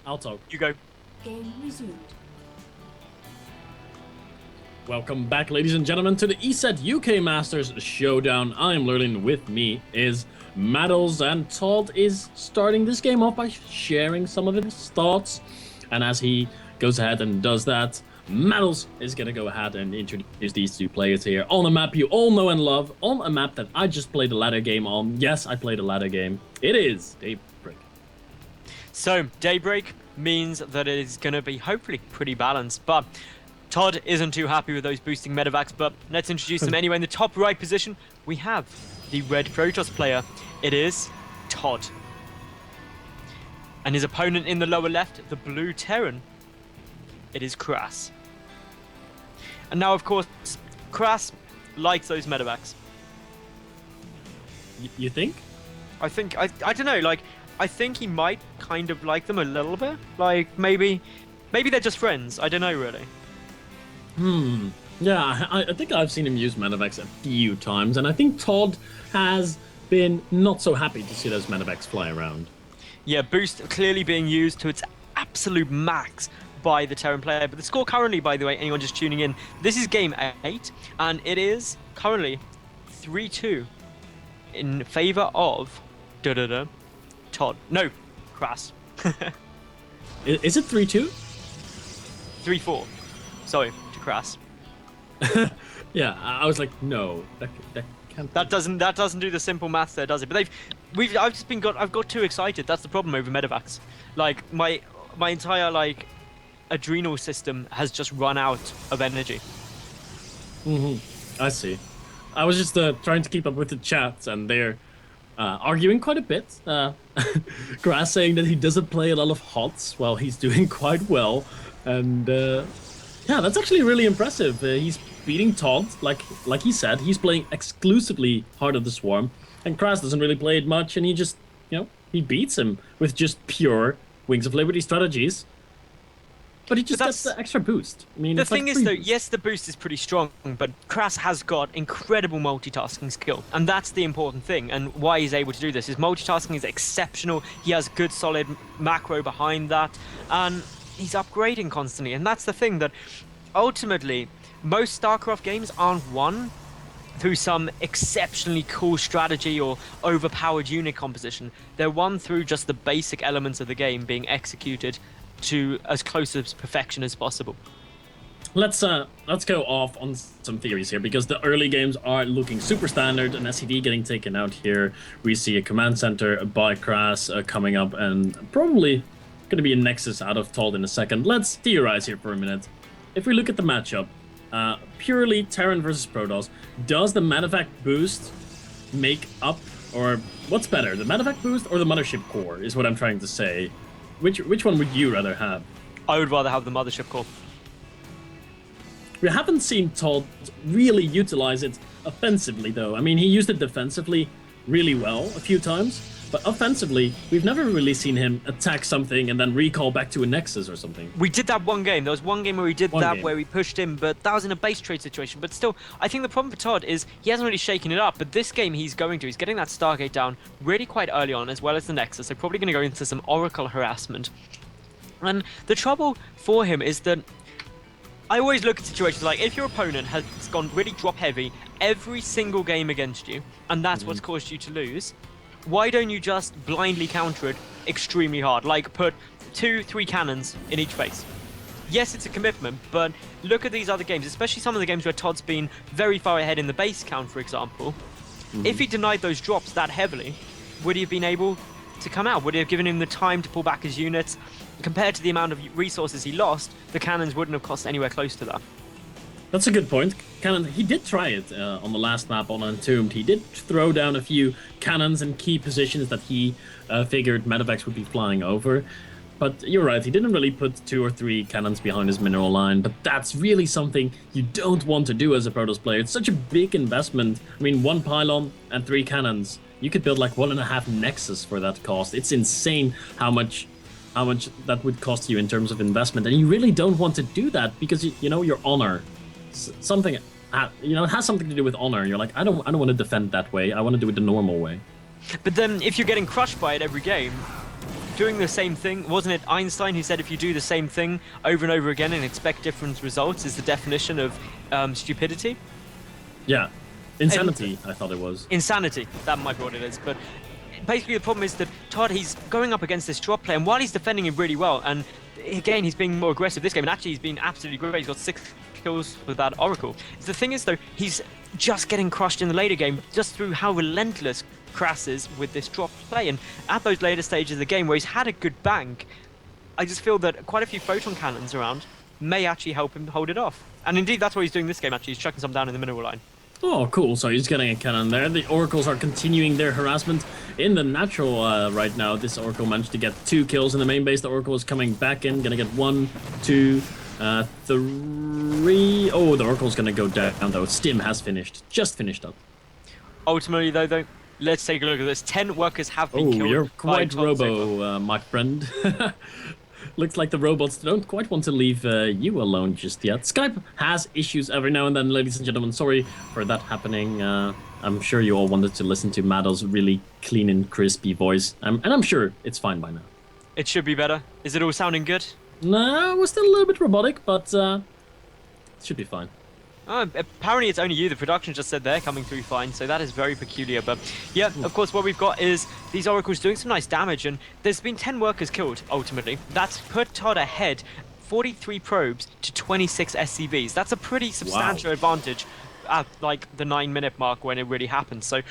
I'll talk. You go. Game resumed. Welcome back, ladies and gentlemen, to the ESET UK Masters Showdown. I am Lurlin. With me is Maddles, and ToD is starting this game off by sharing some of his thoughts. And as he goes ahead and does that, Maddles is going to go ahead and introduce these two players here on a map you all know and love, on a map that I just played a ladder game on. Yes, I played a ladder game. It is Daybreak. So, Daybreak means that it is going to be hopefully pretty balanced, but ToD isn't too happy with those boosting medevacs, but let's introduce them anyway. In the top right position, we have the red Protoss player. It is ToD. And his opponent in the lower left, the blue Terran, it is KraSS. And now, of course, KraSS likes those medevacs. You think? I don't know, like, I think he might kind of like them a little bit. Like, maybe they're just friends. I don't know, really. Yeah, I think I've seen him use medevacs a few times, and I think ToD has been not so happy to see those medevacs fly around. Yeah, boost clearly being used to its absolute max by the Terran player. But the score currently, by the way, anyone just tuning in, this is game 8, and it is currently 3-2 in favor of ToD. No, KraSS. Is it 3-2? 3-4. Sorry, to KraSS. Yeah, I was like, no, that can't. That doesn't do the simple maths there, does it? But I've got too excited. That's the problem over medevacs. Like my entire like adrenal system has just run out of energy. I see. I was just trying to keep up with the chat, and they're arguing quite a bit. KraSS saying that he doesn't play a lot of HOTS while he's doing quite well, and yeah, that's actually really impressive. He's beating ToD, like he said. He's playing exclusively Heart of the Swarm, and KraSS doesn't really play it much, and he just, he beats him with just pure Wings of Liberty strategies. But he just gets the extra boost. I mean, the it's thing like is, though, yes, the boost is pretty strong, but KraSS has got incredible multitasking skill, and that's the important thing. And why he's able to do this is multitasking is exceptional. He has good, solid macro behind that, and he's upgrading constantly. And that's the thing, that ultimately most StarCraft games aren't won through some exceptionally cool strategy or overpowered unit composition. They're won through just the basic elements of the game being executed to as close to perfection as possible. Let's go off on some theories here, because the early games are looking super standard. An SCD getting taken out here. We see a command center by KraSS coming up, and probably going to be a Nexus out of ToD in a second. Let's theorize here for a minute. If we look at the matchup, purely Terran versus Protoss, does the medevac boost make up, or what's better, the medevac boost or the mothership core, is what I'm trying to say. Which one would you rather have? I would rather have the mothership core. We haven't seen ToD really utilize it offensively, though. I mean, he used it defensively really well a few times, but offensively, we've never really seen him attack something and then recall back to a Nexus or something. We did that one game. There was one game where we did where we pushed him, but that was in a base trade situation. But still, I think the problem for ToD is he hasn't really shaken it up, but this game he's getting that Stargate down really quite early on, as well as the Nexus. They're probably going to go into some Oracle harassment. And the trouble for him is that I always look at situations like, if your opponent has gone really drop heavy every single game against you, and that's what's caused you to lose, why don't you just blindly counter it extremely hard? Like, put 2-3 cannons in each base. Yes, it's a commitment, but look at these other games, especially some of the games where ToD's been very far ahead in the base count, for example. If he denied those drops that heavily, would he have been able to come out? Would he have given him the time to pull back his units? Compared to the amount of resources he lost, the cannons wouldn't have cost anywhere close to that. That's a good point. Cannon, he did try it on the last map on Entombed. He did throw down a few cannons in key positions that he figured medevacs would be flying over. But you're right, he didn't really put 2 or 3 cannons behind his mineral line, but that's really something you don't want to do as a Protoss player. It's such a big investment. I mean, 1 pylon and 3 cannons. You could build like 1.5 Nexus for that cost. It's insane how much that would cost you in terms of investment, and you really don't want to do that because your honor. Something, it has something to do with honor. You're like, I don't want to defend that way. I want to do it the normal way. But then, if you're getting crushed by it every game, doing the same thing. Wasn't it Einstein who said if you do the same thing over and over again and expect different results is the definition of stupidity? Yeah. Insanity, I thought it was. Insanity, that might be what it is. But basically the problem is that ToD, he's going up against this drop play, and while he's defending him really well, and again, he's being more aggressive this game, and actually he's been absolutely great. He's got 6 kills with that Oracle. The thing is, though, he's just getting crushed in the later game just through how relentless KraSS is with this drop play. And at those later stages of the game where he's had a good bank, I just feel that quite a few photon cannons around may actually help him hold it off. And indeed, that's what he's doing this game, actually. He's chucking some down in the mineral line. Oh, cool. So he's getting a cannon there. The Oracles are continuing their harassment in the natural right now. This Oracle managed to get 2 kills in the main base. The Oracle is coming back in. Gonna get 1, 2, 3. Oh, the Oracle's gonna go down, though. Stim has finished. Just finished up. Ultimately, though, let's take a look at this. 10 workers have been killed. Oh, you're quite robo, my friend. Looks like the robots don't quite want to leave you alone just yet. Skype has issues every now and then, ladies and gentlemen. Sorry for that happening. I'm sure you all wanted to listen to Mado's really clean and crispy voice. And I'm sure it's fine by now. It should be better. Is it all sounding good? No, we're still a little bit robotic, but it should be fine. Apparently it's only you. The production just said they're coming through fine, so that is very peculiar. But yeah, of course, what we've got is these Oracles doing some nice damage, and there's been 10 workers killed, ultimately. That's put ToD ahead 43 probes to 26 SCVs. That's a pretty substantial advantage at like the 9-minute mark when it really happens. So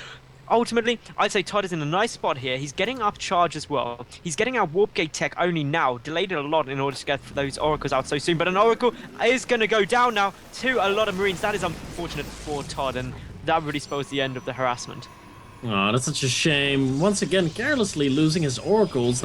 ultimately, I'd say ToD is in a nice spot here. He's getting up charge as well. He's getting our warp gate tech only now, delayed it a lot in order to get those Oracles out so soon. But an Oracle is going to go down now to a lot of Marines. That is unfortunate for ToD, and that really spells the end of the harassment. Oh, that's such a shame. Once again, carelessly losing his Oracles.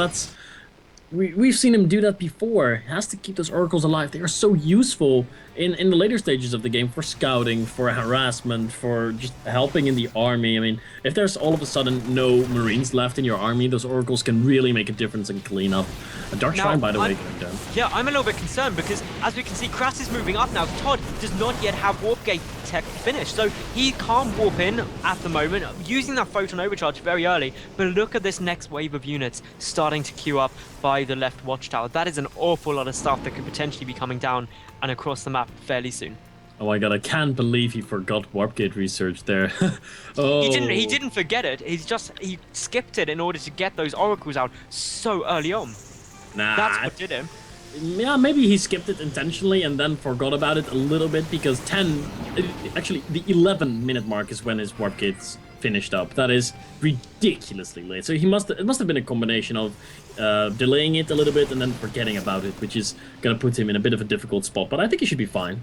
We've seen him do that before. He has to keep those Oracles alive. They are so useful in the later stages of the game for scouting, for harassment, for just helping in the army. I mean, if there's all of a sudden no Marines left in your army, those Oracles can really make a difference and clean up. A Dark Shrine, by the way, going down. Yeah, I'm a little bit concerned because, as we can see, KraSS is moving up now. ToD does not yet have warp gate tech finished, so he can't warp in at the moment, using that photon overcharge very early. But look at this next wave of units starting to queue up by the left watchtower. That is an awful lot of stuff that could potentially be coming down and across the map fairly soon. Oh my god, I can't believe he forgot warp gate research there. Oh. He didn't forget it. He skipped it in order to get those Oracles out so early on. Nah. That's what did him. Yeah, maybe he skipped it intentionally and then forgot about it a little bit, because actually the 11-minute mark is when his warp gates finished up. That is ridiculously late. So it must have been a combination of delaying it a little bit and then forgetting about it, which is going to put him in a bit of a difficult spot. But I think he should be fine.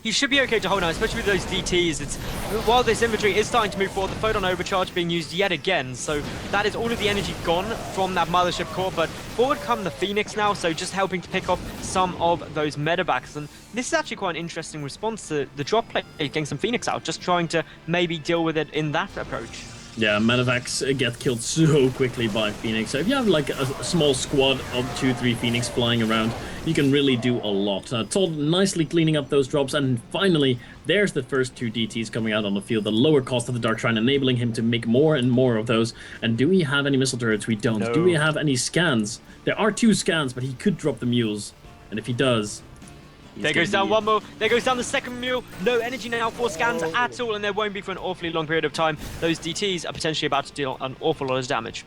He should be okay to hold on, especially with those DTs. While this infantry is starting to move forward, the photon overcharge being used yet again, so that is all of the energy gone from that mothership core. But forward come the Phoenix now, so just helping to pick off some of those medebacks. And this is actually quite an interesting response to the drop play, getting some Phoenix out, just trying to maybe deal with it in that approach. Yeah, medevacs get killed so quickly by Phoenix. So if you have like a small squad of 2-3 Phoenix flying around, you can really do a lot. ToD nicely cleaning up those drops, and finally, there's the first 2 DTs coming out on the field. The lower cost of the Dark Shrine enabling him to make more and more of those. And do we have any missile turrets? We don't. No. Do we have any scans? There are 2 scans, but he could drop the mules. And if he does... There goes down one more. There goes down the second mule. No energy now for scans at all, and there won't be for an awfully long period of time. Those DTs are potentially about to deal an awful lot of damage.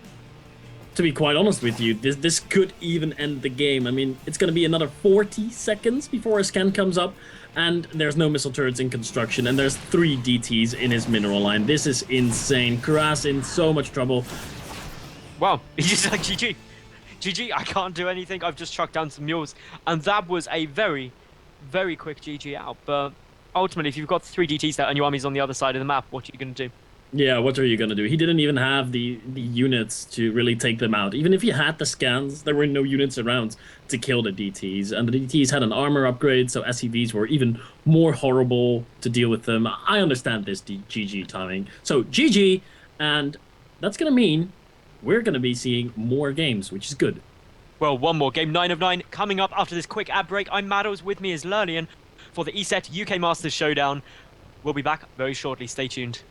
To be quite honest with you, this could even end the game. I mean, it's going to be another 40 seconds before a scan comes up, and there's no missile turrets in construction, and there's 3 DTs in his mineral line. This is insane. KraSS in so much trouble. Wow, he's just like, GG. GG, I can't do anything. I've just chucked down some mules. And that was a very quick GG out. But ultimately, if you've got 3 DTs there and your army's on the other side of the map, what are you going to do? Yeah, what are you going to do? He didn't even have the units to really take them out. Even if he had the scans, there were no units around to kill the DTs. And the DTs had an armor upgrade, so SCVs were even more horrible to deal with them. I understand this GG timing. So GG, and that's going to mean we're going to be seeing more games, which is good. Well, one more game, 9 of 9, coming up after this quick ad break. I'm Maddles, with me is Lurlian for the ESET UK Masters Showdown. We'll be back very shortly. Stay tuned.